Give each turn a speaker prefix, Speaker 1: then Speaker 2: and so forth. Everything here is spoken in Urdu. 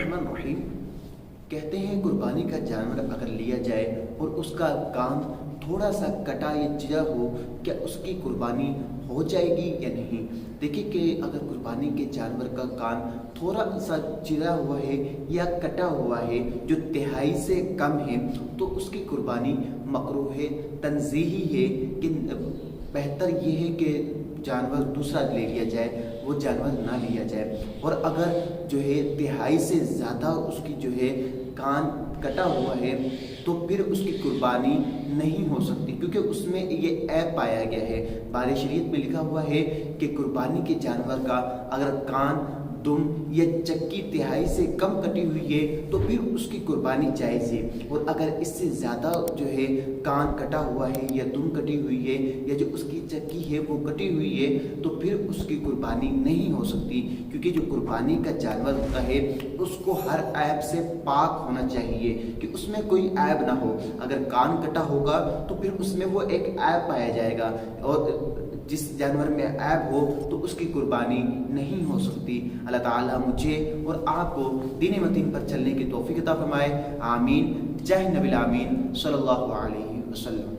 Speaker 1: الرحمن الرحیم کہتے ہیں قربانی کا جانور اگر لیا جائے اور اس کا کان تھوڑا سا کٹا یا چرا ہو، کیا اس کی قربانی ہو جائے گی یا نہیں؟ دیکھیں کہ اگر قربانی کے جانور کا کان تھوڑا سا چرا ہوا ہے یا کٹا ہوا ہے جو تہائی سے کم ہے تو اس کی قربانی مکروہ ہے، تنزیہی ہے کہ بہتر یہ ہے کہ جانور دوسرا لے لیا جائے، وہ جانور نہ لیا جائے۔ اور اگر جو ہے تہائی سے زیادہ اس کی جو ہے کان کٹا ہوا ہے تو پھر اس کی قربانی نہیں ہو سکتی، کیونکہ اس میں یہ عیب پایا گیا ہے۔ بارِ شریعت میں لکھا ہوا ہے کہ قربانی کے جانور کا اگر کان، دم یا چکی تہائی سے کم کٹی ہوئی ہے تو پھر اس کی قربانی جائز ہے، اور اگر اس سے زیادہ جو ہے کان کٹا ہوا ہے یا دم کٹی ہوئی ہے یا جو اس کی چکی ہے وہ کٹی ہوئی ہے تو پھر اس کی قربانی نہیں ہو سکتی، کیونکہ جو قربانی کا جانور ہوتا ہے اس کو ہر عیب سے پاک ہونا چاہیے کہ اس میں کوئی عیب نہ ہو۔ اگر کان کٹا ہوگا تو پھر اس میں وہ ایک عیب پایا جائے گا، اور جس جانور میں عیب ہو تو اس کی قربانی نہیں ہو سکتی۔ اللہ تعالیٰ مجھے اور آپ کو دین متین پر چلنے کی توفیق عطا فرمائے، آمین، جاہ نبی الامین صلی اللہ علیہ وسلم۔